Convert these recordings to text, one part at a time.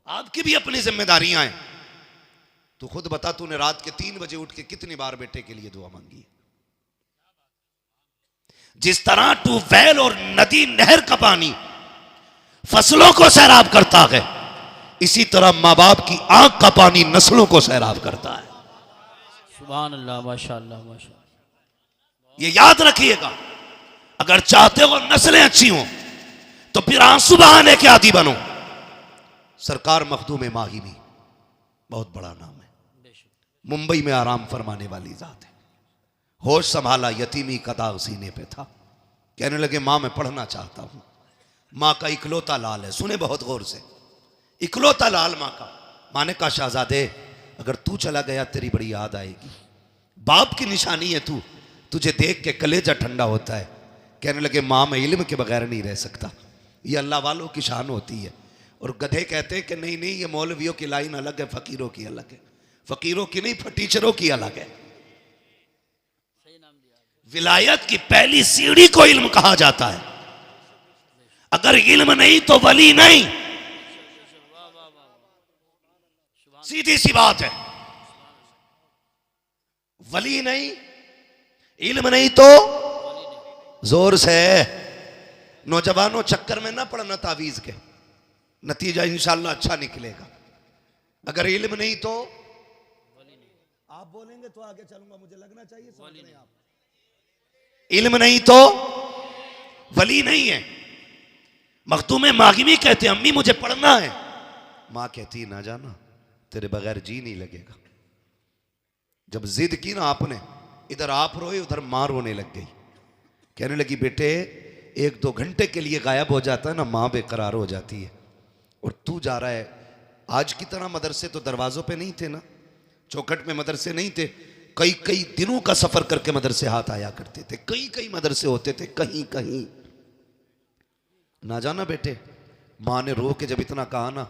आपकी भी अपनी जिम्मेदारियां हैं। तू खुद बता, तूने रात के 3 बजे उठ के कितनी बार बेटे के लिए दुआ मांगी? जिस तरह ट्यूबवेल और नदी नहर का पानी फसलों को सैराब करता है, इसी तरह माँ बाप की आंख का पानी नस्लों को सैराब करता है। सुभान अल्लाह, माशाअल्लाह माशाअल्लाह। ये याद रखिएगा, अगर चाहते हो नस्लें अच्छी हों तो फिर आंसू बहाने के आदी बनो। सरकार मखदूम माहिमी बहुत बड़ा नाम है, मुंबई में आराम फरमाने वाली जात है। होश संभाला, यतीमी का दाग सीने पे था। कहने लगे मां मैं पढ़ना चाहता हूं। मां का इकलौता लाल है, सुने बहुत गौर से, इकलौता लाल मां का। मां ने कहा शहजादे अगर तू चला गया तेरी बड़ी याद आएगी। बाप की निशानी है तू, तुझे देख के कलेजा ठंडा होता है। कहने लगे मां मैं इल्म के बगैर नहीं रह सकता, ये अल्लाह वालों की शान होती है। और गधे कहते हैं कि नहीं नहीं ये मौलवियों की लाइन अलग है, फकीरों की अलग है। फकीरों की नहीं, टीचरों की अलग है। विलायत की पहली सीढ़ी को इल्म कहा जाता है। अगर इल्म नहीं तो वली नहीं, सीधी सी बात है। वली नहीं, इल्म नहीं तो जोर से। नौजवानों चक्कर में ना पड़ना तावीज के, नतीजा इंशाल्लाह अच्छा निकलेगा। अगर इल्म नहीं तो आप बोलेंगे तो आगे चलूंगा, मुझे लगना चाहिए समझ रहे हैं आप। इल्म नहीं तो वली नहीं है। मखदूम मागिमी कहते अम्मी मुझे पढ़ना है। मां कहती ना जाना, तेरे बगैर जी नहीं लगेगा। जब जिद की ना आपने, इधर आप रोए उधर मां रोने लग गई। कहने लगी बेटे 1-2 घंटे के लिए गायब हो जाता है ना, मां बेकरार हो जाती है। और तू जा रहा है। आज की तरह मदरसे तो दरवाजों पे नहीं थे ना, चौखट में मदरसे नहीं थे। कई कई दिनों का सफर करके मदरसे हाथ आया करते थे। कई कई मदरसे होते थे, कहीं कहीं ना जाना बेटे। माँ ने रो के जब इतना कहा ना,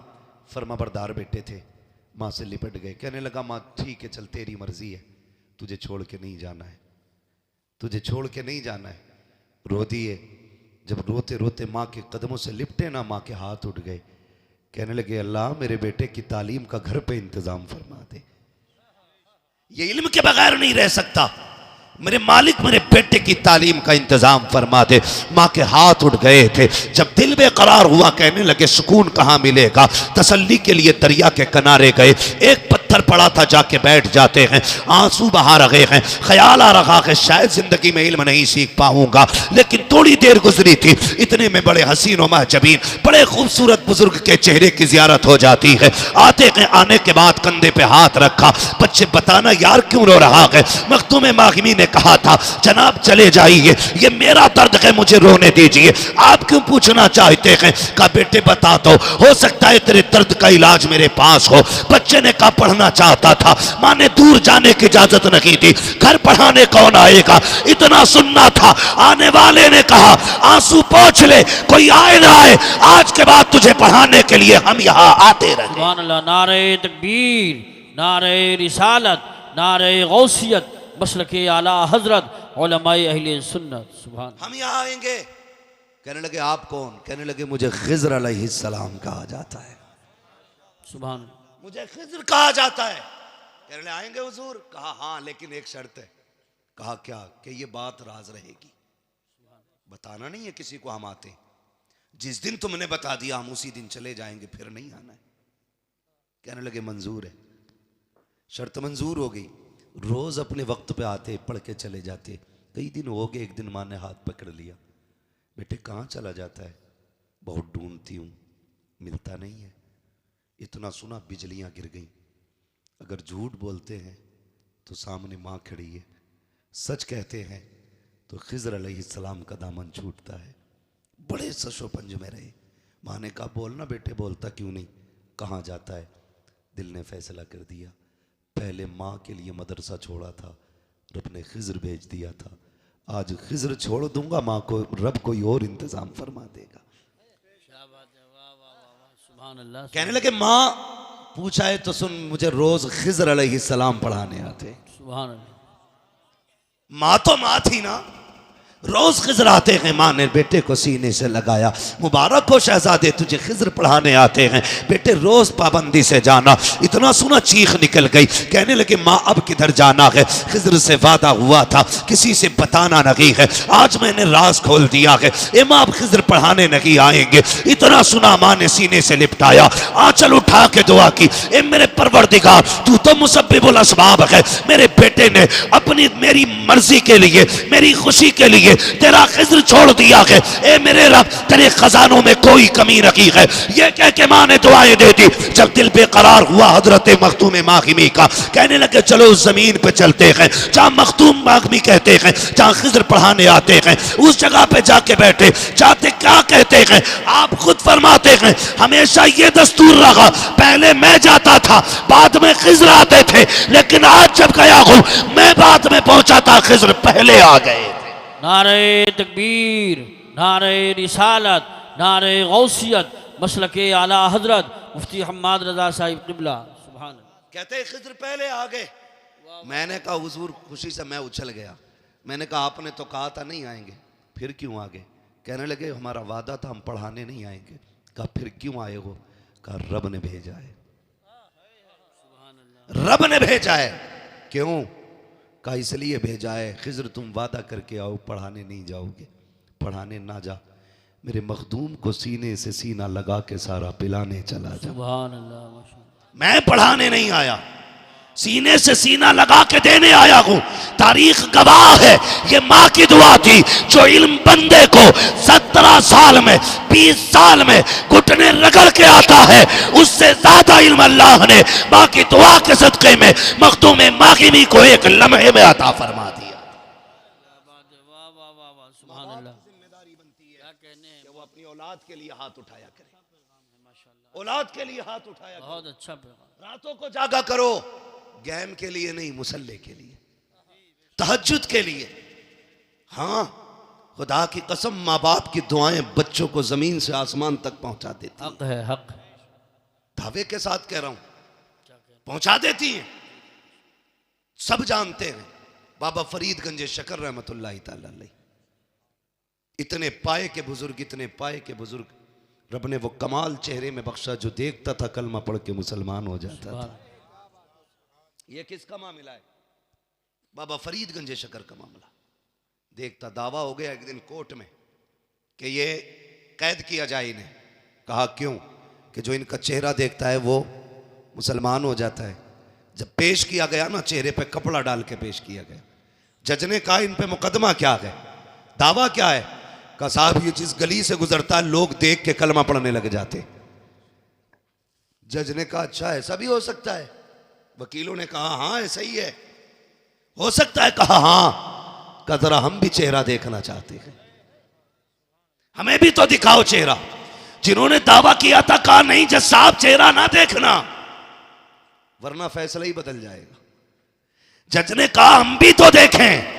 फर्माबरदार बेटे थे, माँ से लिपट गए। कहने लगा माँ ठीक है चल तेरी मर्जी है, तुझे छोड़ के नहीं जाना है, तुझे छोड़ के नहीं जाना है। रो दिए। जब रोते रोते माँ के कदमों से लिपटे ना, माँ के हाथ उठ गए। कहने लगे अल्लाह मेरे बेटे की तालीम का घर पे इंतजाम फरमा दे, ये इल्म के बगैर नहीं रह सकता। मेरे मालिक मेरे बेटे की तालीम का इंतजाम फरमा दे। माँ के हाथ उठ गए थे। जब दिल बेकरार हुआ, कहने लगे सुकून कहाँ मिलेगा। तसल्ली के लिए दरिया के किनारे गए। एक पत्थर पड़ा था, जाके बैठ जाते हैं। आंसू बहा रहे हैं, ख्याल आ रहा है शायद जिंदगी में इल्म नहीं सीख पाऊंगा। लेकिन थोड़ी देर गुजरी थी, इतने में बड़े हसीन और महजबीन बड़े खूबसूरत बुजुर्ग के चेहरे की जियारत हो जाती है। आते हैं, आने के बाद कंधे पे हाथ रखा। बच्चे बताना यार क्यों रो रहा है। मखदूम मागिमी ने कहा था जनाब चले जाइए, ये मेरा दर्द है, मुझे रोने दीजिए। आप क्यों पूछना चाहते हैं? कहा बेटे बता दो, हो सकता है तेरे दर्द का इलाज मेरे पास हो। बच्चे ने कहा पढ़ना चाहता था। मां ने दूर जाने की इजाजत नहीं दी। घर पढ़ाने कौन आएगा, इतना सुनना था। आने वाले ने कहा आंसू पोंछ ले, कोई आए ना आए, आज के बाद तुझे पढ़ाने के लिए हम यहाँ आते रहे। सुभान अल्लाह। नारे तकबीर, नारे रिसालत, नारे गौसियत, मसलके आला हजरत उलमाए अहले सुन्नत। सुभान। हम यहाँ आएंगे। कहने लगे आप कौन? कहने लगे मुझे खिज़्र अलैहिस्सलाम कहा जाता है। सुभान। मुझे खिज़्र कहा जाता है। कहने लगे आएंगे हुजूर? कहा हाँ लेकिन एक शर्त है। कहा क्या? कि ये बात राज रहेगी, बताना नहीं है किसी को हम आते। जिस दिन तुमने बता दिया हम उसी दिन चले जाएंगे, फिर नहीं आना है। कहने लगे मंजूर है। शर्त मंजूर हो गई। रोज अपने वक्त पे आते, पढ़ के चले जाते। कई दिन हो गए, एक दिन माँ ने हाथ पकड़ लिया। बेटे कहाँ चला जाता है? बहुत ढूंढती हूँ, मिलता नहीं है। इतना सुना बिजलियां गिर गईं। अगर झूठ बोलते हैं तो सामने माँ खड़ी है, सच कहते हैं तो खिज़्र अलैहिस्सलाम का दामन छूटता है। बड़े सशोपंज में रहे। माँ ने कहा बोलना बेटे, बोलता क्यों नहीं, कहाँ जाता है? दिल ने फैसला कर दिया, पहले माँ के लिए मदरसा छोड़ा था, रब ने खिज़्र भेज दिया था। आज खिज़्र छोड़ दूंगा, माँ को रब कोई और इंतजाम फरमा देगा। कहने लगे माँ पूछा है तो सुन, मुझे रोज खिज़्र अलैहिस्सलाम पढ़ाने आते। सुभान अल्लाह। माँ तो माँ थी ना, रोज खिजर आते हैं, माँ ने बेटे को सीने से लगाया, मुबारक हो शहजादे तुझे खिजर पढ़ाने आते हैं, बेटे रोज पाबंदी से जाना। इतना सुना चीख निकल गई, कहने लगे माँ अब किधर जाना है, खिजर से वादा हुआ था किसी से बताना नहीं है, आज मैंने राज खोल दिया है, ए माँ अब खिजर पढ़ाने नहीं आएंगे। इतना सुना माँ ने सीने से लिपटाया, आंचल उठा के दुआ की, ए मेरे परवरदिगार तू तो मुसब्बिबुल असबाब है, मेरे बेटे ने अपनी मेरी मर्जी के लिए मेरी खुशी के लिए तेरा खिज्र छोड़ दिया है, ए मेरे रब तेरे खजानों में कोई कमी नहीं है। ये कह के माँ ने दुआएं दे दी। जब दिल बेकरार हुआ हजरत मखदूम मागिमी का, कहने लगे चलो उस जमीन पे चलते हैं जहाँ मखदूम मागिमी कहते हैं, जहाँ खिज्र पढ़ाने आते हैं, उस जगह पे जाके बैठे। चाहते क्या कहते हैं, आप खुद फरमाते हैं हमेशा ये दस्तूर रहा, पहले मैं जाता था बाद में खिज्र आते थे, लेकिन आज जब गया हूं मैं बाद में पहुंचा था, खिज्र पहले आ गए। नारे तकबीर, नारे रिसालत, नारे गौसियत, मसलके आला हजरत मुफ्ती हम्माद रजा साहिब क़िबला। सुभान अल्लाह। कहते हैं खिज्र पहले आ गए। मैंने कहा हुजूर, खुशी से मैं उछल गया। मैंने कहा आपने तो कहा था नहीं आएंगे, फिर क्यों आ गए? कहने लगे हमारा वादा था हम पढ़ाने नहीं आएंगे। कहा फिर क्यों आए हो? कहा रब ने भेजा है, रब ने भेजा है। क्यों? कहा इसलिए भेजा है, खिज्र तुम वादा करके आओ पढ़ाने नहीं जाओगे, पढ़ाने ना जा, मेरे मखदूम को सीने से सीना लगा के सारा पिलाने चला जा। सुभान अल्लाह, माशाअल्लाह। मैं पढ़ाने नहीं आया, सीने से सीना लगा के देने आया हूं। तारीख गवाह है, ये माँ की दुआ थी जो इल्म बंदे को 17 साल में 20 साल में घुटने रगड़ के आता है, उससे ज्यादा इल्म अल्लाह ने माँ की दुआ के सदके में मखदूम मागिमी को एक लम्हे में अता फरमा दिया। जिम्मेदारी बनती है कि वो अपनी औलाद के लिए हाथ उठाया करे, औलाद के लिए हाथ उठाया, बहुत अच्छा पैगाम। रातों को जागा करो, गेम के लिए नहीं, मुसल्ले के लिए, तहज्जुद के लिए। हाँ, खुदा की कसम माँ बाप की दुआएं बच्चों को जमीन से आसमान तक पहुंचा देती, हक है, हक। दावे के साथ कह रहा हूं, पहुंचा देती हैं। सब जानते हैं बाबा फरीद गंजे शकर रहमतुल्लाह तआला अलैह, इतने पाए के बुजुर्ग, इतने पाए के बुजुर्ग, रब ने वो कमाल चेहरे में बख्शा जो देखता था कलमा पढ़ के मुसलमान हो जाता था। ये किसका मामला है? बाबा फरीद गंजे शकर का मामला। देखता, दावा हो गया एक दिन कोर्ट में कि ये कैद किया जाए इन्हें। कहा क्यों? कि जो इनका चेहरा देखता है वो मुसलमान हो जाता है। जब पेश किया गया ना, चेहरे पे कपड़ा डाल के पेश किया गया। जज ने कहा इन पे मुकदमा क्या है, दावा क्या है? कहा साहब ये जिस गली से गुजरता है लोग देख के कलमा पढ़ने लग जाते। जज ने कहा अच्छा ऐसा भी हो सकता है? वकीलों ने कहा हाँ ऐसा ही है, हो सकता है। कहा हाँ। कहा जरा हम भी चेहरा देखना चाहते हैं, हमें भी तो दिखाओ चेहरा। जिन्होंने दावा किया था कहा नहीं जज साहब चेहरा ना देखना, वरना फैसला ही बदल जाएगा। जज ने कहा हम भी तो देखें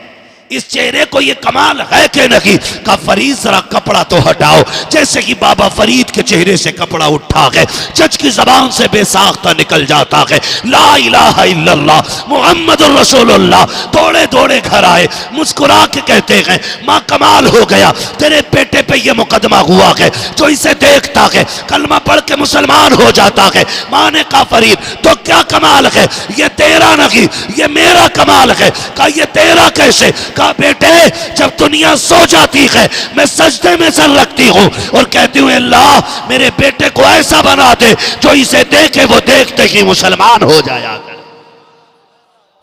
इस चेहरे को, ये कमाल है कि नहीं। का फरीद जरा कपड़ा तो हटाओ। जैसे कि बाबा फरीद के चेहरे से कपड़ा उठा है, जज की जबान से बेसाख्ता निकल जाता है ला इलाहा इल्लल्लाह मुहम्मदुर रसूलुल्लाह। दौड़े दौड़े घर आए, मुस्कुरा के कहते हैं माँ कमाल हो गया, तेरे बेटे पे ये मुकदमा हुआ है, जो इसे देखता है कलमा पढ़ के मुसलमान हो जाता है। माँ ने कहा फरीद तो क्या कमाल है, ये तेरा नहीं ये मेरा कमाल है। कहा ये तेरा कैसे? कहा बेटे जब दुनिया सो जाती है मैं सजदे में सर रखती हूँ और कहती हूँ अल्लाह मेरे बेटे को ऐसा बना दे जो इसे देखे वो देखते ही मुसलमान हो जाया करे।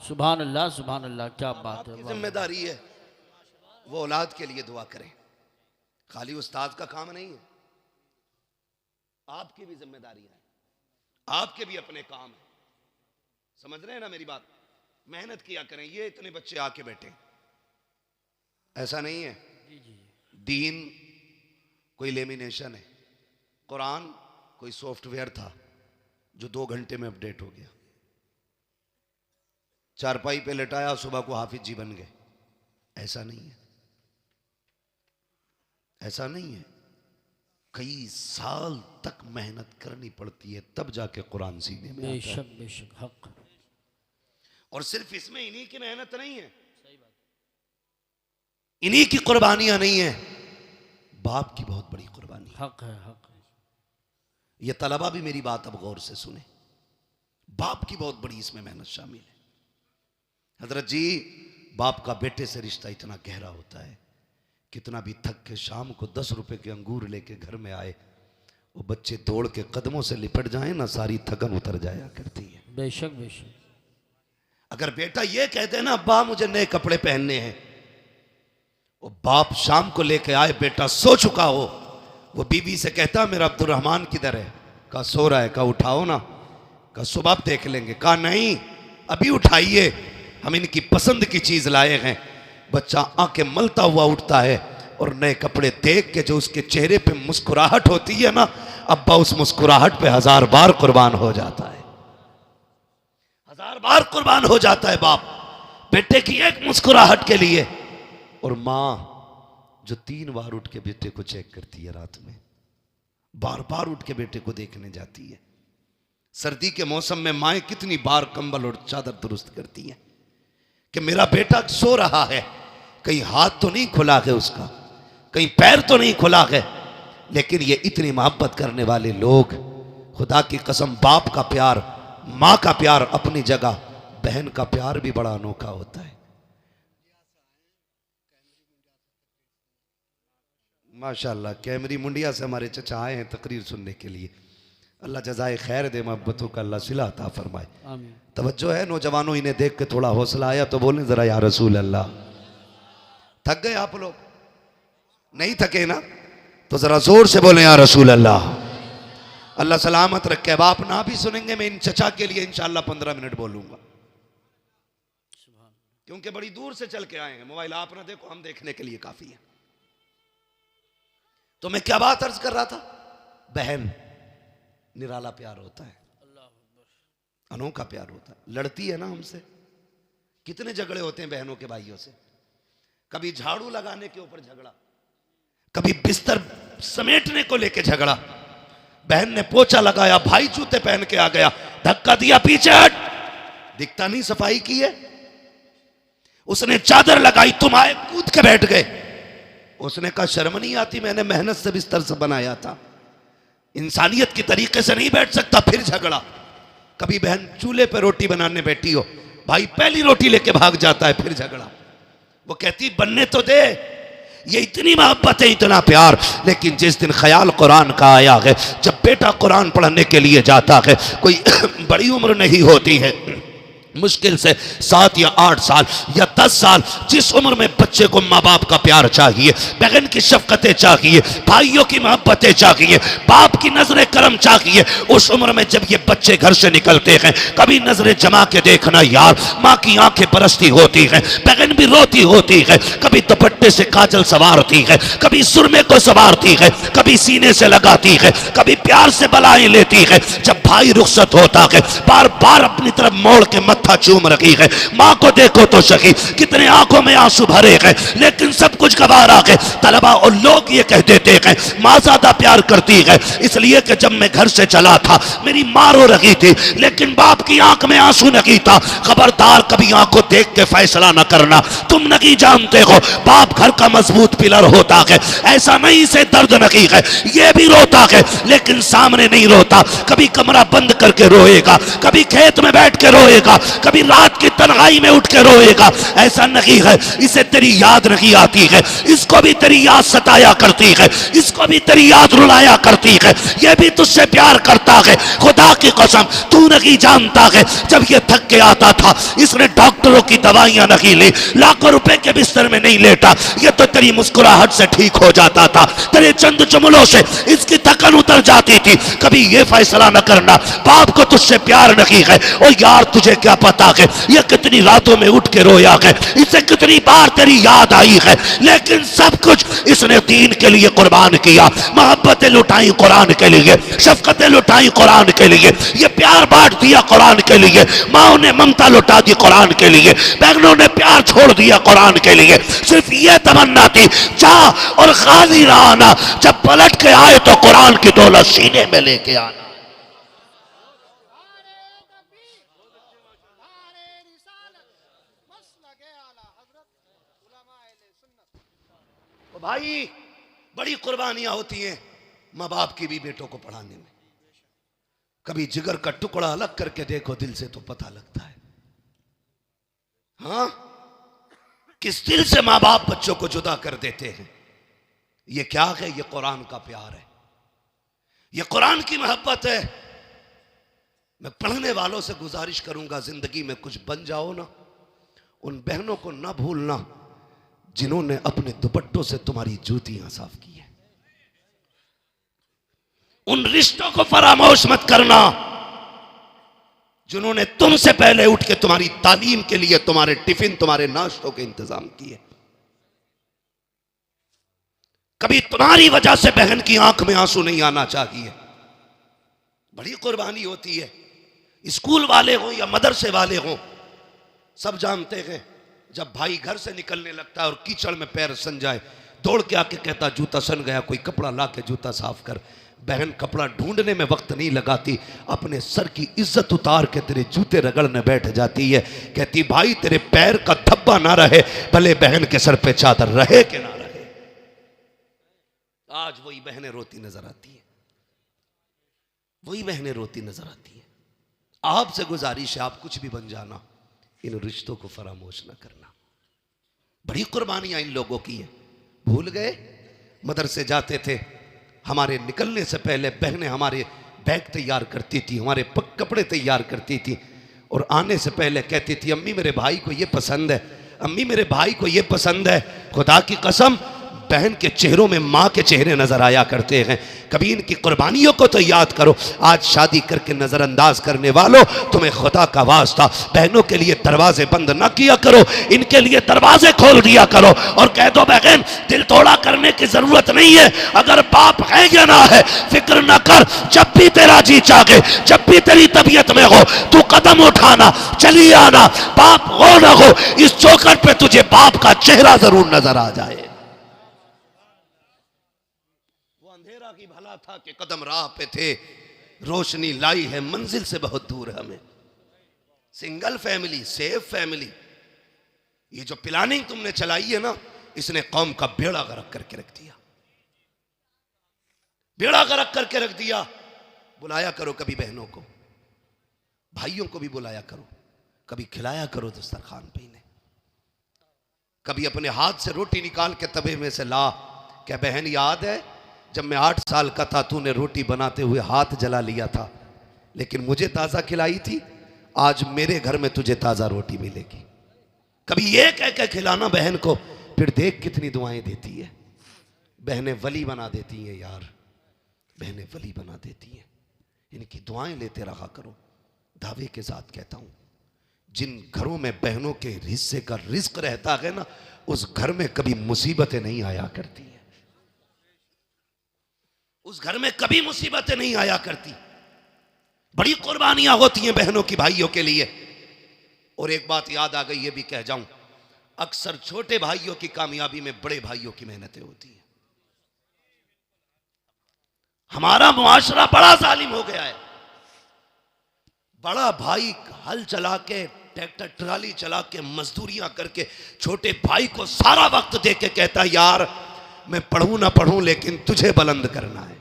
सुभान अल्लाह, सुभान अल्लाह, क्या बात है। जिम्मेदारी है वो औलाद के लिए दुआ करें, खाली उस्ताद का काम नहीं है, आपकी भी जिम्मेदारी है, आपके भी अपने काम है। समझ रहे हैं ना मेरी बात? मेहनत किया करें। ये इतने बच्चे आके बैठे, ऐसा नहीं है दीन कोई लेमिनेशन है, कुरान कोई सॉफ्टवेयर था जो 2 घंटे में अपडेट हो गया। चारपाई पे लेटाया सुबह को हाफिज जी बन गए, ऐसा नहीं है, ऐसा नहीं है। कई साल तक मेहनत करनी पड़ती है तब जाके कुरान सीने में आता है। बेशक बेशक, हक। और सिर्फ इसमें इन्हीं की मेहनत नहीं है, इन्हीं की कुर्बानियां नहीं है, बाप की बहुत बड़ी कुर्बानी है। हक है, हक है। ये तलबा भी मेरी बात अब गौर से सुने, बाप की बहुत बड़ी इसमें मेहनत शामिल है। हजरत जी, बाप का बेटे से रिश्ता इतना गहरा होता है, कितना भी थक के शाम को 10 रुपए के अंगूर लेके घर में आए, वो बच्चे दौड़ के कदमों से लिपट जाए ना, सारी थकन उतर जाया करती है। बेशक बेशक। अगर बेटा ये कहते ना अब्बा मुझे नए कपड़े पहनने हैं, वो बाप शाम को लेके आए, बेटा सो चुका हो, वो बीवी से कहता मेरा अब्दुर्रहमान किधर है? कहा सो रहा है। कहा उठाओ ना। कहा सुबह देख लेंगे। कहा नहीं, अभी उठाइए, हम इनकी पसंद की चीज लाए हैं। बच्चा आंखें मलता हुआ उठता है और नए कपड़े देख के जो उसके चेहरे पे मुस्कुराहट होती है ना, अब्बा उस मुस्कुराहट पे 1000 बार कुर्बान हो जाता है, 1000 बार कुर्बान हो जाता है बाप बेटे की एक मुस्कुराहट के लिए। और मां जो 3 बार उठ के बेटे को चेक करती है रात में, बार बार उठ के बेटे को देखने जाती है। सर्दी के मौसम में माएं कितनी बार कंबल और चादर दुरुस्त करती हैं कि मेरा बेटा सो रहा है, कहीं हाथ तो नहीं खुला है उसका, कहीं पैर तो नहीं खुला है। लेकिन ये इतनी मोहब्बत करने वाले लोग, खुदा की कसम, बाप का प्यार, मां का प्यार अपनी जगह, बहन का प्यार भी बड़ा अनोखा होता है। माशाल्लाह, कैमरी मुंडिया से हमारे चचा आए हैं तकरीर सुनने के लिए। अल्लाह जज़ाए खैर दे, मोहब्बतों का अल्लाह सिला अता फरमाए। आमीन। तवज्जो है नौजवानों, इन्हें देख के थोड़ा हौसला आया तो बोलें जरा या रसूल अल्लाह। थक गए आप लोग? नहीं थके ना? तो जरा जोर से बोले या रसूल अल्लाह। अल्लाह सलामत रखे। अब आप ना भी सुनेंगे, मैं इन चचा के लिए इंशाअल्लाह 15 मिनट बोलूंगा, क्योंकि बड़ी दूर से चल के आए हैं। मोबाइल आप ना देखो, हम देखने के लिए काफी है। तो मैं क्या बात अर्ज कर रहा था, बहन निराला प्यार होता है, अनोखा प्यार होता है। लड़ती है ना हमसे, कितने झगड़े होते हैं बहनों के भाइयों से। कभी झाड़ू लगाने के ऊपर झगड़ा, कभी बिस्तर समेटने को लेके झगड़ा। बहन ने पोछा लगाया, भाई जूते पहन के आ गया, धक्का दिया, पीछे हट, दिखता नहीं सफाई की है। उसने चादर लगाई, तुम आए कूद के बैठ गए। उसने कहा शर्म नहीं आती, मैंने मेहनत से बिस्तर से बनाया था, इंसानियत की तरीके से नहीं बैठ सकता। फिर झगड़ा। कभी बहन चूल्हे पे रोटी बनाने बैठी हो, भाई पहली रोटी लेके भाग जाता है, फिर झगड़ा। वो कहती बनने तो दे। ये इतनी मोहब्बत है, इतना प्यार। लेकिन जिस दिन ख्याल कुरान का आया है, जब बेटा कुरान पढ़ने के लिए जाता है, कोई बड़ी उम्र नहीं होती है, मुश्किल से 7 या 8 साल या 10 साल, जिस उम्र में बच्चे को माँ बाप का प्यार चाहिए, बहन की शफकतें चाहिए, भाइयों की मोहब्बतें चाहिए, बाप की नजर करम चाहिए, उस उम्र में जब ये बच्चे घर से निकलते हैं, कभी नजरें जमा के देखना यार, माँ की आंखें बरसती होती हैं, बहन भी रोती होती है, कभी दुपट्टे से काजल सवारती है, कभी सुरमे को सवारती है, कभी सीने से लगाती है, कभी प्यार से बलाएं लेती है। जब भाई रुखसत होता है, बार बार अपनी तरफ मोड़ के मत्था चूम रही है। माँ को देखो तो सही, कितने आंखों में आंसू भरे हैं, लेकिन सब कुछ गवारा है। तलबा और लोग ये कह देते हैं माँ ज्यादा प्यार करती है, इसलिए कि जब मैं घर से चला था मेरी माँ रो रही थी, लेकिन बाप की आंख में आंसू नहीं था। खबरदार, कभी आंख को देख के फैसला न करना, तुम नहीं जानते हो बाप घर का मजबूत पिलर होता है। ऐसा नहीं से दर्द नहीं है, ये भी रोता है, लेकिन सामने नहीं रोता। कभी कमरा बंद करके रोएगा, कभी खेत में बैठ के रोएगा, कभी रात की तन्हाई में उठ के रोएगा। ऐसा नहीं है इसे तेरी याद नहीं आती है, इसको भी तेरी याद सताया करती है, इसको भी तेरी याद रुलाया करती है, ये भी तुझसे प्यार करता है। खुदा की कसम, तू नहीं जानता है, जब ये थक के आता था, इसने डॉक्टरों की दवाइयां नहीं ली, लाखों रुपए के बिस्तर में नहीं लेटा, ये तो तेरी मुस्कुराहट से ठीक हो जाता था, तेरे चंद चुमलों से इसकी थकन उतर जाती थी। कभी ये फैसला न करना बाप को तुझसे प्यार नहीं है। और यार तुझे क्या पता है ये कितनी रातों में उठ के रोया है, इसे कितनी बार तेरी याद आई है, लेकिन सब कुछ इसने दीन के लिए कुर्बान किया। मोहब्बतें लुटाई कुरान के लिए, शफकतें लुटाई कुरान के लिए, ये प्यार बांट दिया कुरान के लिए, माओ ने ममता लुटा दी कुरान के लिए, बहनों ने प्यार छोड़ दिया कुरान के लिए। सिर्फ ये तमन्ना थी जा और खाली रहना, जब पलट के आए तो कुरान की दौलत सीने में लेके आना। तो भाई बड़ी कुर्बानियां होती हैं माँ बाप की भी बेटों को पढ़ाने में। कभी जिगर का टुकड़ा अलग करके देखो दिल से तो पता लगता है। हाँ, किस दिल से माँ बाप बच्चों को जुदा कर देते हैं। ये क्या है? ये कुरान का प्यार है, ये कुरान की मोहब्बत है। मैं पढ़ने वालों से गुजारिश करूंगा, जिंदगी में कुछ बन जाओ ना, उन बहनों को ना भूलना जिन्होंने अपने दुपट्टों से तुम्हारी जूतियां साफ की है। उन रिश्तों को फरामोश मत करना जिन्होंने तुमसे पहले उठ के तुम्हारी तालीम के लिए तुम्हारे टिफिन, तुम्हारे नाश्तों के इंतजाम किए। कभी तुम्हारी वजह से बहन की आंख में आंसू नहीं आना चाहिए। बड़ी कुर्बानी होती है। स्कूल वाले हों या मदरसे वाले हों, सब जानते हैं जब भाई घर से निकलने लगता है और कीचड़ में पैर सन जाए, दौड़ के आके कहता जूता सन गया, कोई कपड़ा ला के जूता साफ कर। बहन कपड़ा ढूंढने में वक्त नहीं लगाती, अपने सर की इज्जत उतार के तेरे जूते रगड़ने बैठ जाती है। कहती भाई तेरे पैर का धब्बा ना रहे, भले बहन के सर पे चादर रहे कि ना रहे। आज वही बहनें रोती नजर आती है, वही बहनें रोती नजर आती है। आपसे गुजारिश है, आप कुछ भी बन जाना, इन रिश्तों को फरामोश ना करना। बड़ी कुर्बानियां इन लोगों की है। भूल गए मदरसे जाते थे, हमारे निकलने से पहले बहनें हमारे बैग तैयार करती थी, हमारे कपड़े तैयार करती थी, और आने से पहले कहती थी अम्मी मेरे भाई को ये पसंद है, अम्मी मेरे भाई को ये पसंद है। खुदा की कसम बहन के चेहरों में माँ के चेहरे नजर आया करते हैं। कभी इनकी कुर्बानियों को तो याद करो। आज शादी करके नजरअंदाज करने वालों, तुम्हें खुदा का वास्ता बहनों के लिए दरवाजे बंद ना किया करो, इनके लिए दरवाजे खोल दिया करो और कह दो बहन दिल तोड़ा करने की जरूरत नहीं है, अगर बाप है या ना है फिक्र ना कर, जब भी तेरा जी चाहे, जब भी तेरी तबीयत में हो, तू कदम उठाना, चली आना, बाप हो ना हो, इस चौखट पे तुझे बाप का चेहरा जरूर नजर आ जाए। की भला था कि कदम राह पे थे, रोशनी लाई है मंजिल से बहुत दूर हमें। सिंगल फैमिली, सेफ फैमिली, ये जो प्लानिंग तुमने चलाई है ना, इसने कौम का बेड़ा गर्क करके रख दिया, बेड़ा गर्क करके रख दिया। बुलाया करो कभी बहनों को, भाइयों को भी बुलाया करो, कभी खिलाया करो दस्तरखान पे इन्हें, कभी अपने हाथ से रोटी निकाल के तवे में से ला। क्या बहन याद है जब मैं 8 साल का था, तूने रोटी बनाते हुए हाथ जला लिया था, लेकिन मुझे ताज़ा खिलाई थी, आज मेरे घर में तुझे ताज़ा रोटी मिलेगी। कभी ये कह के खिलाना बहन को, फिर देख कितनी दुआएं देती है। बहनें वली बना देती हैं यार, बहनें वली बना देती हैं। इनकी दुआएं लेते रहा करो। दावे के साथ कहता हूं, जिन घरों में बहनों के हिस्से का रिस्क रहता है ना, उस घर में कभी मुसीबतें नहीं आया करती है, उस घर में कभी मुसीबतें नहीं आया करती। बड़ी कुर्बानियां होती हैं बहनों की भाइयों के लिए। और एक बात याद आ गई, ये भी कह जाऊं, अक्सर छोटे भाइयों की कामयाबी में बड़े भाइयों की मेहनतें होती हैं। हमारा मुआशरा बड़ा जालिम हो गया है। बड़ा भाई हल चला के, ट्रैक्टर ट्राली चला के, मजदूरियां करके छोटे भाई को सारा वक्त दे के कहता यार मैं पढ़ूं ना पढ़ूं लेकिन तुझे बुलंद करना है।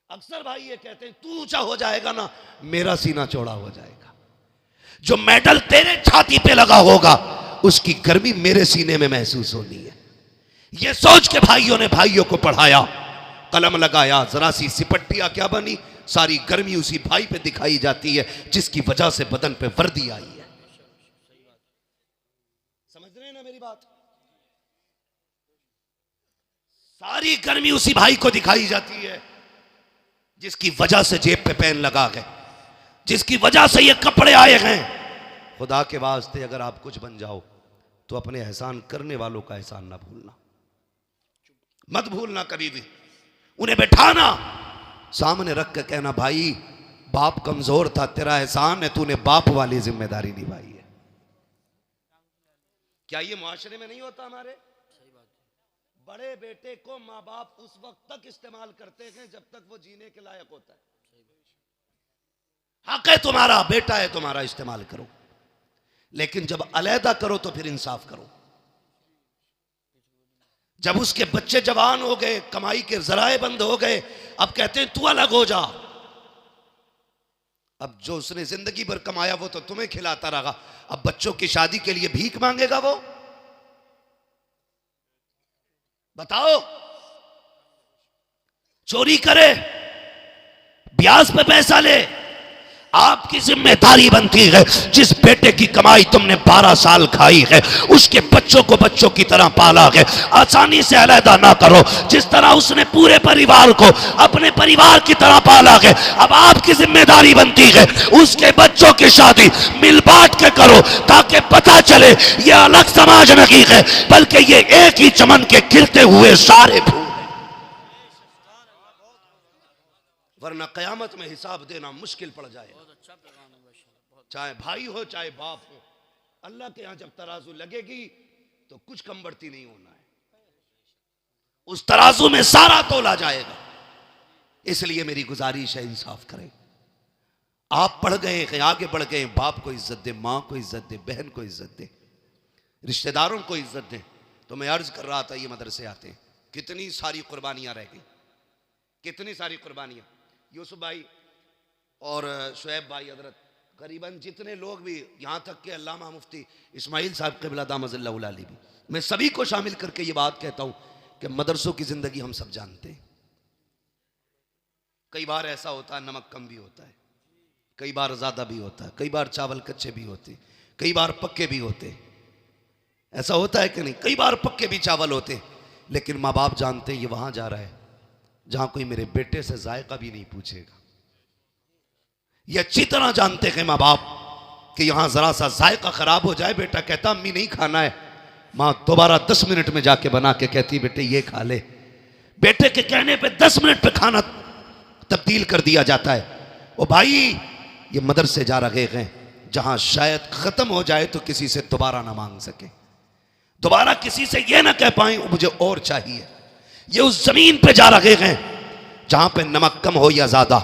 अक्सर भाई ये कहते हैं तू ऊंचा हो जाएगा ना, मेरा सीना चौड़ा हो जाएगा। जो मेडल तेरे छाती पे लगा होगा उसकी गर्मी मेरे सीने में महसूस होनी है। ये सोच के भाइयों ने भाइयों को पढ़ाया, कलम लगाया, जरा सी सिपट्टिया क्या बनी, सारी गर्मी उसी भाई पे दिखाई जाती है जिसकी वजह से बदन पे वर्दी आई है। समझ रहे हैं ना मेरी बात? सारी गर्मी उसी भाई को दिखाई जाती है जिसकी वजह से जेब पे पेन लगा गए, जिसकी वजह से ये कपड़े आए हैं। खुदा के वास्ते अगर आप कुछ बन जाओ तो अपने एहसान करने वालों का एहसान ना भूलना, मत भूलना कभी भी। उन्हें बैठाना, सामने रख के कहना भाई बाप कमजोर था, तेरा एहसान है, तूने बाप वाली जिम्मेदारी निभाई है। क्या ये मुआशरे में नहीं होता? हमारे बड़े बेटे को माँ बाप उस वक्त तक इस्तेमाल करते हैं जब तक वो जीने के लायक होता है। हक है तुम्हारा, बेटा है तुम्हारा, इस्तेमाल करो, लेकिन जब अलहदा करो तो फिर इंसाफ करो। जब उसके बच्चे जवान हो गए, कमाई के जराए बंद हो गए, अब कहते हैं तू अलग हो जा। अब जो उसने जिंदगी भर कमाया वो तो तुम्हें खिलाता रहा, अब बच्चों की शादी के लिए भीख मांगेगा वो? बताओ। चोरी करे, ब्याज पे पैसा ले, आपकी जिम्मेदारी बनती है जिस बेटे की कमाई तुमने 12 साल खाई है उसके बच्चों को बच्चों की तरह पाला है, आसानी से अलहदा ना करो। जिस तरह उसने पूरे परिवार को अपने परिवार की तरह पाला है, अब आपकी जिम्मेदारी बनती है उसके बच्चों की शादी मिल बांट के करो, ताकि पता चले ये अलग समाज नहीं है बल्कि ये एक ही चमन के खिलते हुए सारे फूल। वरना कयामत में हिसाब देना मुश्किल पड़ जाएगा। चाहे भाई हो चाहे बाप हो, अल्लाह के यहां जब तराजू लगेगी तो कुछ कम बढ़ती नहीं होना है, उस तराजू में सारा तोला जाएगा। इसलिए मेरी गुजारिश है इंसाफ करें। आप पढ़ गए, आगे बढ़ गए, बाप को इज्जत दे, मां को इज्जत दे, बहन को इज्जत दे, रिश्तेदारों को इज्जत दे। तो मैं अर्ज कर रहा था ये मदरसे आते हैं, कितनी सारी कुर्बानियां रह गई, कितनी सारी कुर्बानियां। यूसुफ भाई और शुएब भाई हजरत, करीबन जितने लोग भी, यहाँ तक के अल्लामा मुफ्ती इस्माइल साहब क़िबला दामतुल्लाह अलैहि भी, मैं सभी को शामिल करके ये बात कहता हूँ कि मदरसों की ज़िंदगी हम सब जानते हैं। कई बार ऐसा होता है नमक कम भी होता है, कई बार ज़्यादा भी होता है, कई बार चावल कच्चे भी होते, कई बार पक्के भी होते। ऐसा होता है कि नहीं? कई बार पक्के भी चावल होते, लेकिन माँ बाप जानते हैं ये वहाँ जा रहा है जहां कोई मेरे बेटे से जायका भी नहीं पूछेगा। ये अच्छी तरह जानते हैं माँ बाप कि यहां जरा सा जायका खराब हो जाए, बेटा कहता अम्मी नहीं खाना है, माँ दोबारा 10 मिनट में जाके बना के कहती बेटे ये खा ले। बेटे के कहने पे 10 मिनट पे खाना तब्दील कर दिया जाता है। ओ भाई, ये मदरसे जा रहे हैं जहां शायद खत्म हो जाए तो किसी से दोबारा ना मांग सके, दोबारा किसी से ये ना कह पाए मुझे और चाहिए। ये उस जमीन पे जा रहे हैं जहां पे नमक कम हो या ज्यादा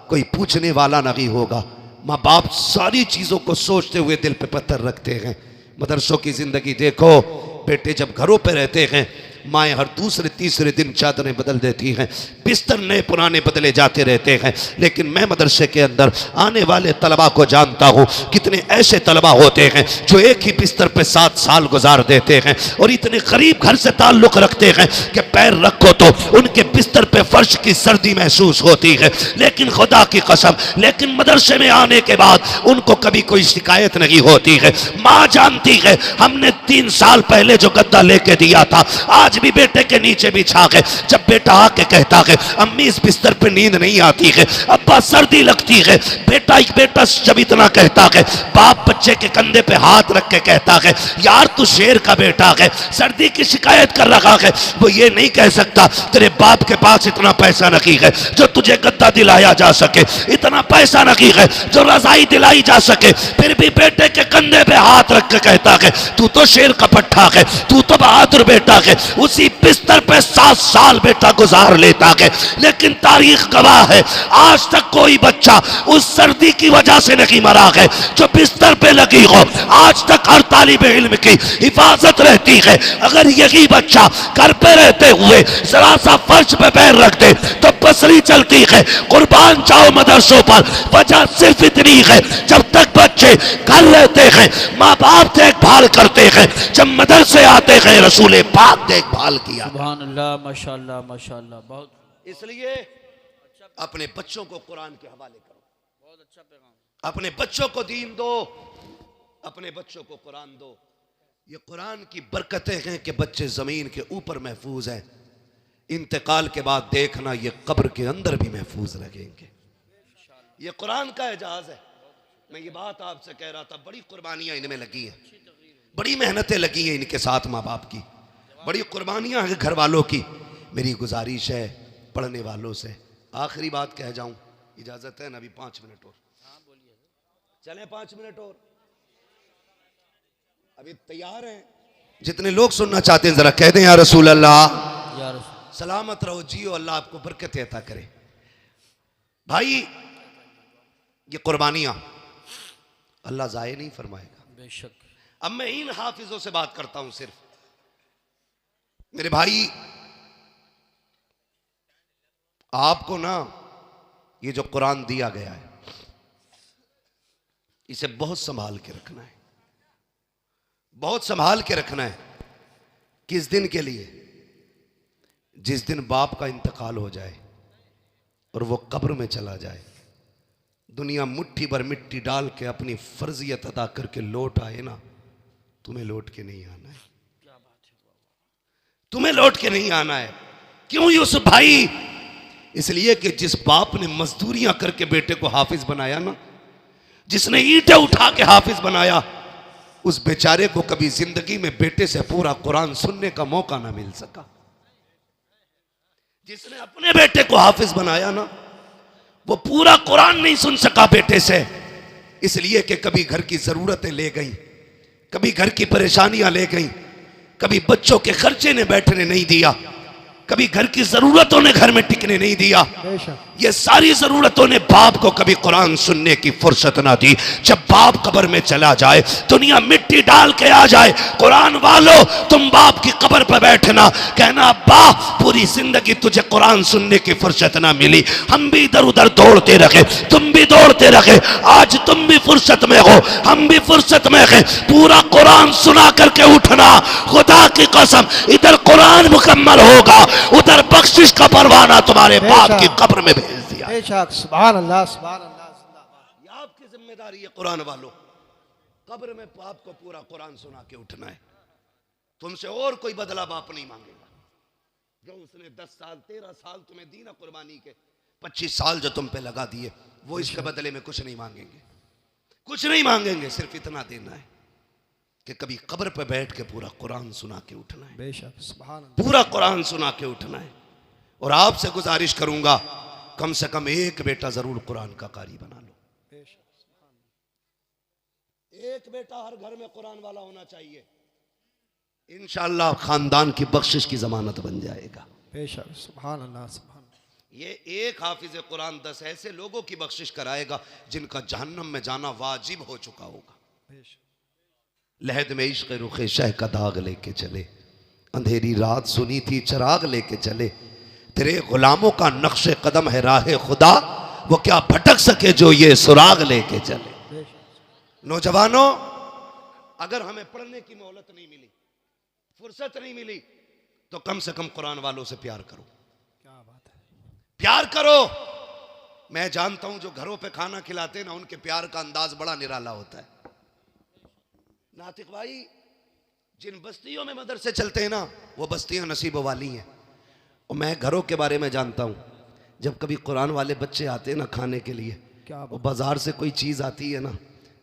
कोई पूछने वाला नहीं होगा। माँ बाप सारी चीजों को सोचते हुए दिल पे पत्थर रखते हैं। मदरसों की जिंदगी देखो, बेटे जब घरों पे रहते हैं माएँ हर दूसरे तीसरे दिन चादरें बदल देती हैं, बिस्तर नए पुराने बदले जाते रहते हैं। लेकिन मैं मदरसे के अंदर आने वाले तलबा को जानता हूँ, कितने ऐसे तलबा होते हैं जो एक ही बिस्तर पे 7 साल गुजार देते हैं और इतने करीब घर से ताल्लुक़ रखते हैं कि पैर रखो तो उनके बिस्तर पे फर्श की सर्दी महसूस होती है। लेकिन खुदा की कसम, लेकिन मदरसे में आने के बाद उनको कभी कोई शिकायत नहीं होती है। माँ जानती है हमने 3 साल पहले जो गद्दा लेके दिया था आज भी बेटे के नीचे बिछा के, जब बेटा आके कहता है अम्मी इस बिस्तर पे नींद नहीं आती है, अब्बा सर्दी लगती है, बेटा जब इतना कहता है, बाप बच्चे के कंधे पे हाथ रख के कहता है यार तू शेर का बेटा है, सर्दी की शिकायत कर रहा है। वो ये नहीं कह सकता तेरे बाप के पास इतना पैसा नहीं है जो तुझे गद्दा दिलाया जा सके, इतना पैसा नहीं है जो रजाई दिलाई जा सके, फिर भी बेटे के कंधे पे हाथ रख के कहता है तू तो शेर का पट्टा है, तू तो बहादुर बेटा है। उसी बिस्तर पे 7 साल बेटा गुजार लेता है। लेकिन तारीख गवाह है आज तक कोई बच्चा उस सर्दी की वजह से नहीं मरा है जो बिस्तर पे लगी हो। आज तक हर तालिबे इल्म की हिफाजत रहती है। अगर यही बच्चा घर पे रहते हुए जरा सा फर्श पे पैर रख दे तो पसरी चलती है। कुर्बान जाओ मदरसों पर, वजह सिर्फ इतनी है जब तक बच्चे घर रहते हैं माँ बाप देखभाल करते हैं, जब मदरसे आते हैं रसूल पाक देखभाल किया। सुभान अल्लाह, माशाअल्लाह माशाअल्लाह। बहुत इसलिए अपने बच्चों को कुरान के हवाले करो, बहुत अच्छा पैगाम। अपने बच्चों को दीन दो, अपने बच्चों को कुरान दो। ये कुरान की बरकतें हैं कि बच्चे जमीन के ऊपर महफूज हैं, इंतकाल के बाद देखना ये कब्र के अंदर भी महफूज रहेंगे। ये कुरान का एजाज है। मैं ये बात आपसे कह रहा था, बड़ी कुर्बानियां इनमें लगी हैं, बड़ी मेहनतें लगी हैं इनके साथ माँ बाप की, बड़ी कुर्बानियां हैं घर वालों की। मेरी गुजारिश है पढ़ने वालों से, आखिरी बात कह जाऊं, इजाजत है ना? अभी 5 मिनट और चले, 5 मिनट और, अभी तैयार हैं? जितने लोग सुनना चाहते हैं जरा कह दें या रसूल अल्लाह। या रसूल। सलामत रहो, जियो, अल्लाह आपको बरकत अता करे। भाई ये कुर्बानियां अल्लाह ज़ाये नहीं फरमाएगा, बेशक। अब मैं इन हाफिजों से बात करता हूं सिर्फ। मेरे भाई, आपको ना ये जो कुरान दिया गया है इसे बहुत संभाल के रखना है, बहुत संभाल के रखना है। किस दिन के लिए? जिस दिन बाप का इंतकाल हो जाए और वो कब्र में चला जाए, दुनिया मुट्ठी भर मिट्टी डाल के अपनी फर्जियत अदा करके लौट आए ना, तुम्हें लौट के नहीं आना है, तुम्हें लौट के नहीं आना है। क्यों यूसुफ भाई? इसलिए कि जिस बाप ने मजदूरियां करके बेटे को हाफिज बनाया ना, जिसने ईंटें उठा के हाफिज बनाया, उस बेचारे को कभी जिंदगी में बेटे से पूरा कुरान सुनने का मौका ना मिल सका। जिसने अपने बेटे को हाफिज बनाया ना, वो पूरा कुरान नहीं सुन सका बेटे से, इसलिए कि कभी घर की जरूरतें ले गई, कभी घर की परेशानियां ले गई, कभी बच्चों के खर्चे ने बैठने नहीं दिया, कभी घर की जरूरतों ने घर में टिकने नहीं दिया। ये सारी जरूरतों ने बाप को कभी कुरान सुनने की फुर्सत ना दी। जब बाप कब्र में चला जाए, दुनिया मिट्टी डाल के आ जाए, कुरान वालों तुम बाप की कब्र पर बैठना, कहना अब्बा पूरी जिंदगी तुझे कुरान सुनने की फुर्सत ना मिली, हम भी इधर उधर दौड़ते रहे, तुम भी दौड़ते रहे, आज तुम भी फुर्सत में हो, हम भी फुर्सत में हैं, पूरा कुरान सुना करके उठना। खुदा की कसम, इधर कुरान मुकम्मल होगा, उधर बख्शिश का परवाना तुम्हारे बाप की कब्र में भेज दिया। सुभान अल्लाह, सुभान अल्लाह, जिंदाबाद। ये आपकी जिम्मेदारी है कुरान वालों, कब्र में बाप को पूरा कुरान सुना के उठना है। तुमसे और कोई बदला बाप नहीं मांगेगा। जो उसने 10 साल 13 साल तुम्हें दी ना कुर्बानी के, 25 साल जो तुम पे लगा दिए, वो इसके बदले में कुछ नहीं मांगेंगे, कुछ नहीं मांगेंगे। सिर्फ इतना देना है कि कभी कब्र पे बैठ के पूरा कुरान सुना के उठना है, बेशक, सुभान अल्लाह, पूरा कुरान सुना के उठना है। और आपसे गुजारिश करूंगा, कम से कम एक बेटा जरूर कुरान का कारी बना लो। बेशक, एक बेटा हर घर में कुरान वाला होना चाहिए। इंशाअल्लाह खानदान की बख्शिश की जमानत बन जाएगा। बेशक, सुभान अल्लाह, सुभान अल्लाह। ये एक हाफिज कुरान 10 ऐसे लोगों की बख्शिश कराएगा जिनका जहन्नम में जाना वाजिब हो चुका होगा। बेशक, लहद में इश्क रुखे शह का दाग लेके चले, अंधेरी रात सुनी थी चिराग लेके चले, तेरे गुलामों का नक्शे कदम है राहे खुदा, वो क्या भटक सके जो ये सुराग लेके चले। नौजवानों, अगर हमें पढ़ने की मोहलत नहीं मिली, फुर्सत नहीं मिली, तो कम से कम कुरान वालों से प्यार करो। क्या बात है, प्यार करो। मैं जानता हूं जो घरों पे खाना खिलाते ना, उनके प्यार का अंदाज बड़ा निराला होता है। नातिक भाई, जिन बस्तियों में मदरसे चलते हैं ना, वो बस्तियां नसीबों वाली हैं। और मैं घरों के बारे में जानता हूं, जब कभी कुरान वाले बच्चे आते हैं ना खाने के लिए, क्या और बाजार से कोई चीज आती है ना,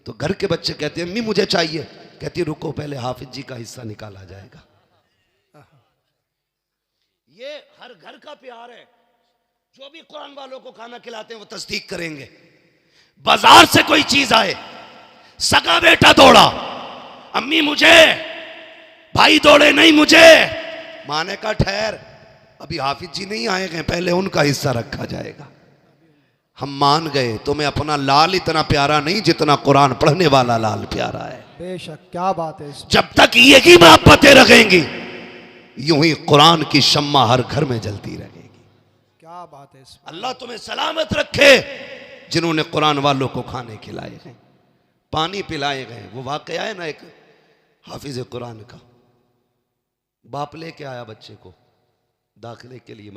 तो घर के बच्चे कहते हैं अम्मी मुझे चाहिए, कहती है रुको पहले हाफिज जी का हिस्सा निकाला जाएगा। ये हर घर का प्यार है। जो भी कुरान वालों को खाना खिलाते हैं वो तस्दीक करेंगे। बाजार से कोई चीज आए, सगा बेटा दौड़ा, अम्मी मुझे, भाई दौड़े नहीं मुझे, माने का ठहर, अभी हाफिज जी नहीं आए गए, पहले उनका हिस्सा रखा जाएगा। हम मान गए, तुम्हें अपना लाल इतना प्यारा नहीं जितना कुरान पढ़ने वाला लाल प्यारा है। बेशक, क्या बात है। जब तक यही मोहब्बतें रखेंगी, यूं ही कुरान की शम्मा हर घर में जलती रहेगी। क्या बात है। अल्लाह तुम्हें सलामत रखे। जिन्होंने कुरान वालों को खाने खिलाए गए, पानी पिलाए गए, वो वाकया है ना एक हाफिज कुरान का, बाप लेके आया बच्चे को दाखिले के लिए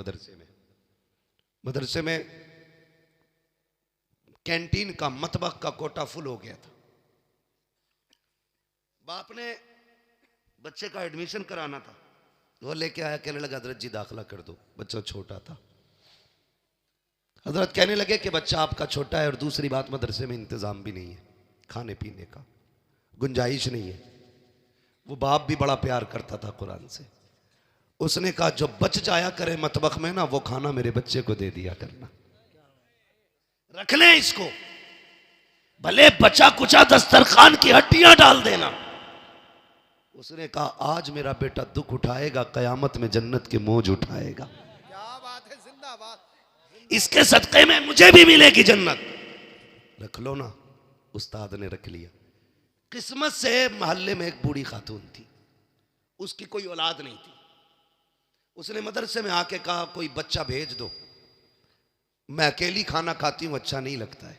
मदरसे में कैंटीन का मतबख का कोटा फुल हो गया था। बाप ने बच्चे का एडमिशन कराना था, वो लेके आया, कहने लगा हजरत जी दाखिला कर दो, बच्चा छोटा था। हजरत कहने लगे कि बच्चा आपका छोटा है और दूसरी बात मदरसे में इंतजाम भी नहीं है, खाने पीने का गुंजाइश नहीं है। वो बाप भी बड़ा प्यार करता था कुरान से। उसने कहा जो बच जाया करे मतबख में ना, वो खाना मेरे बच्चे को दे दिया करना, रख ले इसको, भले बचा कुचा दस्तरखान की हड्डियां डाल देना। उसने कहा आज मेरा बेटा दुख उठाएगा, कयामत में जन्नत के मौज उठाएगा। क्या बात है, जिंदाबाद। इसके सदक़े में मुझे भी मिलेगी जन्नत। रख लो ना। उस्ताद ने रख लिया। किस्मत से मोहल्ले में एक बूढ़ी खातून थी, उसकी कोई औलाद नहीं थी, उसने मदरसे में आके कहा कोई बच्चा भेज दो, मैं अकेली खाना खाती हूं, अच्छा नहीं लगता है।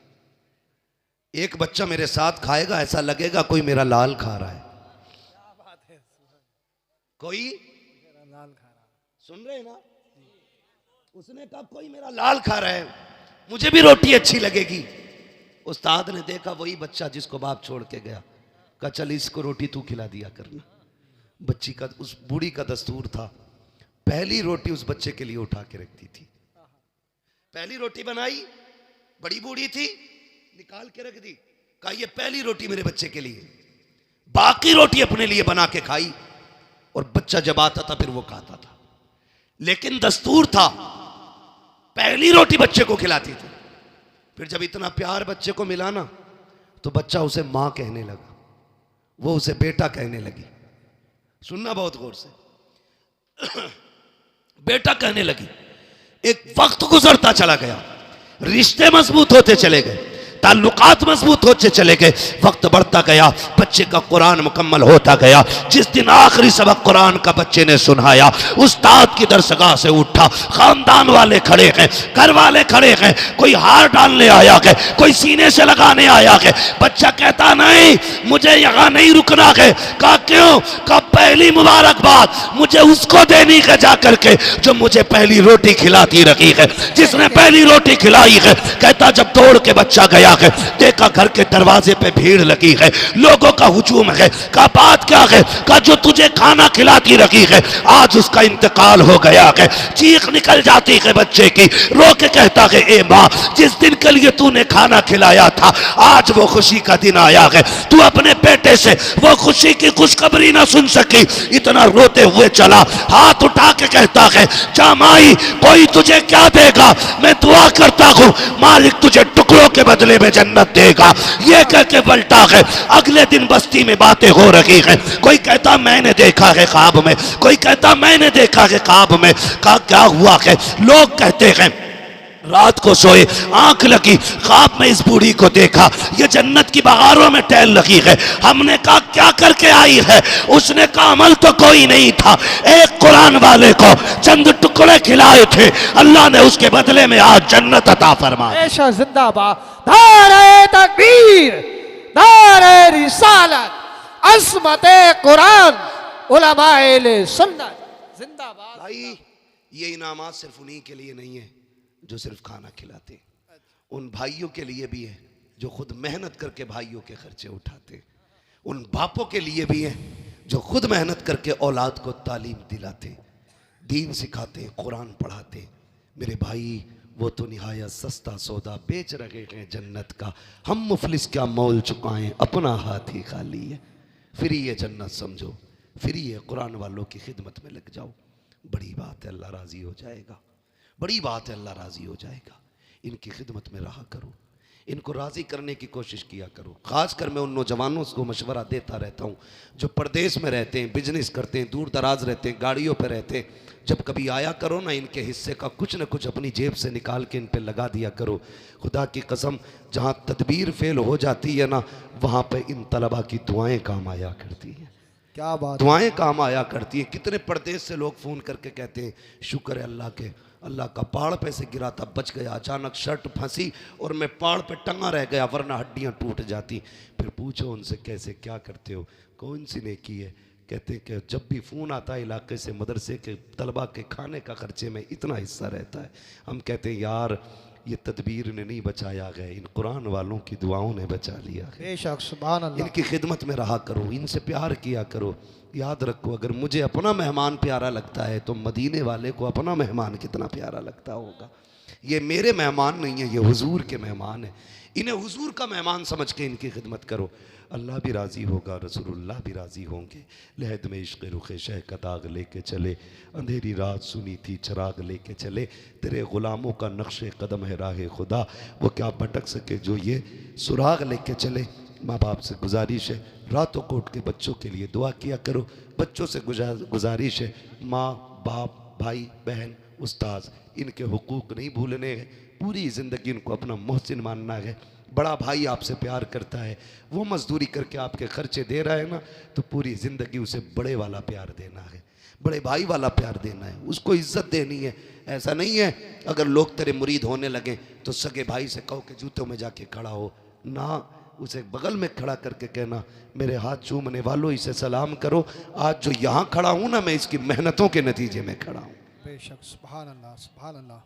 एक बच्चा मेरे साथ खाएगा, ऐसा लगेगा कोई मेरा लाल खा रहा है। क्या बात है। कोई मेरा लाल खा रहा। सुन रहे हैं ना? उसने कहा कोई मेरा लाल खा रहा है, मुझे भी रोटी अच्छी लगेगी। उस्ताद ने देखा वही बच्चा जिसको बाप छोड़ के गया, कहा चल इसको रोटी तू खिला दिया करना। बच्ची का, उस बूढ़ी का दस्तूर था, पहली रोटी उस बच्चे के लिए उठा के रखती थी। पहली रोटी बनाई, बड़ी बूढ़ी थी, निकाल के रख दी, कहा ये पहली रोटी मेरे बच्चे के लिए। बाकी रोटी अपने लिए बना के खाई और बच्चा जब आता था फिर वो खाता था। लेकिन दस्तूर था, पहली रोटी बच्चे को खिलाती थी। फिर जब इतना प्यार बच्चे को मिला ना, तो बच्चा उसे मां कहने लगा, वो उसे बेटा कहने लगी। सुनना बहुत गौर से, बेटा कहने लगी। एक वक्त गुजरता चला गया, रिश्ते मजबूत होते चले गए, ताल्लुकात मजबूत होते चले गए, वक्त बढ़ता गया, बच्चे का कुरान मुकम्मल होता गया। जिस दिन आखिरी सबक कुरान का बच्चे ने सुनाया, उस्ताद की दरसगाह से उठा, खानदान वाले खड़े हैं, घर वाले खड़े हैं, कोई हार डालने आया है, कोई सीने से लगाने आया है। बच्चा कहता नहीं, मुझे यहाँ नहीं रुकना है। कहा क्यों? कहा पहली मुबारकबाद मुझे उसको देनी है जा करके जो मुझे पहली रोटी खिलाती रही है, जिसने पहली रोटी खिलाई है। कहता जब दौड़ के बच्चा गया है, देखा घर के दरवाजे पे भीड़ लगी है, लोगों का हुजूम है। कहा बात क्या है? कहा जो तुझे खाना खिलाती रही है आज उसका इंतकाल हो गया है। चीख निकल जाती है बच्चे की, रो के कहता है ए माँ, जिस दिन के लिए तूने खाना खिलाया था आज वो खुशी का दिन आया है, तू अपने बेटे से वो खुशी की खुशखबरी ना सुन सकी, इतना रोते हुए चला, हाथ उठा के कहता है जा माई, कोई तुझे क्या देगा, मैं दुआ करता हूं मालिक तुझे टुकड़ों के बदले में जन्नत देगा। ये कह के पलटा है। अगले दिन बस्ती में बातें हो रही हैं, कोई कहता मैंने देखा है ख्वाब में, कोई कहता मैंने देखा है ख्वाब में। कहा क्या हुआ है? लोग कहते हैं रात को सोए, आंख लगी, ख्वाब में इस बूढ़ी को देखा, ये जन्नत की बहारों में टहल लगी है। हमने कहा क्या करके आई है? उसने कहा अमल तो कोई नहीं था, एक कुरान वाले को चंद टुकड़े खिलाए थे, अल्लाह ने उसके बदले में आज जन्नत अता फरमाई। ऐशा जिंदाबाद, नारे तकबीर, नारे रिसालत, अज़मत कुरान, उलमाए सुन्नत जिंदाबाद। भाई ये इनामात सिर्फ उन्हीं के लिए नहीं है जो सिर्फ खाना खिलाते, उन भाइयों के लिए भी है जो खुद मेहनत करके भाइयों के खर्चे उठाते, उन बापों के लिए भी है जो खुद मेहनत करके औलाद को तालीम दिलाते, दीन सिखाते, कुरान पढ़ाते। मेरे भाई वो तो निहायत सस्ता सौदा बेच रहे हैं जन्नत का, हम मुफलिस क्या मोल चुकाएं, अपना हाथ ही खाली है। फिर ये जन्नत समझो, फिर ये कुरान वालों की खिदमत में लग जाओ, बड़ी बात है, अल्लाह राजी हो जाएगा, बड़ी बात है, अल्लाह राजी हो जाएगा। इनकी खिदमत में रहा करो, इनको राज़ी करने की कोशिश किया करो। ख़ासकर मैं उन नौजवानों को मशवरा देता रहता हूँ जो परदेश में रहते हैं, बिजनेस करते हैं, दूर दराज रहते हैं, गाड़ियों पर रहते हैं। जब कभी आया करो ना, इनके हिस्से का कुछ न कुछ अपनी जेब से निकाल के इन पे लगा दिया करो। खुदा की कसम, जहाँ तदबीर फेल हो जाती है ना, वहाँ पे इन तलबा की दुआएं काम आया करती हैं। क्या बात, दुआएं काम आया करती हैं। कितने परदेश से लोग फ़ोन करके कहते हैं शुक्र है अल्लाह के, अल्लाह का पहाड़ पे से गिरा था, बच गया, अचानक शर्ट फंसी और मैं पहाड़ पे टंगा रह गया, वरना हड्डियां टूट जाती। फिर पूछो उनसे कैसे क्या करते हो, कौन सी नेकी है? कहते हैं कि जब भी फ़ोन आता है इलाके से, मदरसे के तलबा के खाने का खर्चे में इतना हिस्सा रहता है। हम कहते हैं यार ये तदबीर ने नहीं बचाया गया, इन कुरान वालों की दुआओं ने बचा लिया है। बेशक सुभान अल्लाह। इनकी खिदमत में रहा करो, इनसे प्यार किया करो। याद रखो, अगर मुझे अपना मेहमान प्यारा लगता है तो मदीने वाले को अपना मेहमान कितना प्यारा लगता होगा। ये मेरे मेहमान नहीं है, ये हुजूर के मेहमान है। इन्हें हुजूर का मेहमान समझ के इनकी खिदमत करो, अल्लाह भी राज़ी होगा, रसूलुल्लाह भी राज़ी होंगे। लहद में इश्क़ रुख़ शह का दाग लेके चले, अंधेरी रात सुनी थी चराग लेके चले, तेरे ग़ुलामों का नक्श कदम है राह खुदा, वो क्या भटक सके जो ये सुराग लेके चले। माँ बाप से गुजारिश है, रातों को उठ के बच्चों के लिए दुआ किया करो। बच्चों से गुजारिश है, माँ बाप भाई बहन उस्ताद इनके हुकूक नहीं भूलने हैं, पूरी ज़िंदगी इनको अपना मोहसिन मानना है। बड़ा भाई आपसे प्यार करता है, वो मजदूरी करके आपके खर्चे दे रहा है ना, तो पूरी ज़िंदगी उसे बड़े वाला प्यार देना है। बड़े भाई वाला प्यार देना है, उसको इज्जत देनी है। ऐसा नहीं है अगर लोग तेरे मुरीद होने लगे तो सगे भाई से कहो कि जूतों में जाके खड़ा हो ना, उसे बगल में खड़ा करके कहना मेरे हाथ चूमने वालों इसे सलाम करो, आज जो यहाँ खड़ा हूँ ना मैं इसकी मेहनतों के नतीजे में खड़ा हूँ। बेशक सुभान अल्लाह सुभान अल्लाह।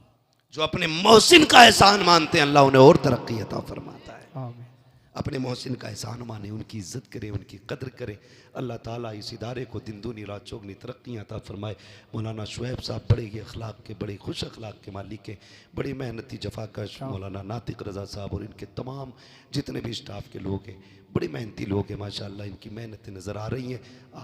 जो अपने मोहसिन का एहसान मानते हैं अल्लाह उन्हें और तरक्की अता फरमाता है। आमीन। अपने मोहसिन का एहसान माने, उनकी इज्जत करे, उनकी कदर करे। अल्लाह ताला इस इदारे को दिन दूनी रात चौगनी तरक्कियाँ अता फरमाए। मौलाना शुएब साहब बड़े ही अखलाक के, बड़े खुश अखलाक के मालिक हैं, बड़ी मेहनती जफाकश। मौलाना नातिक रज़ा साहब और इनके तमाम जितने भी स्टाफ के लोग हैं बड़े मेहनती लोग हैं माशाअल्लाह, इनकी मेहनतें नज़र आ रही हैं। आप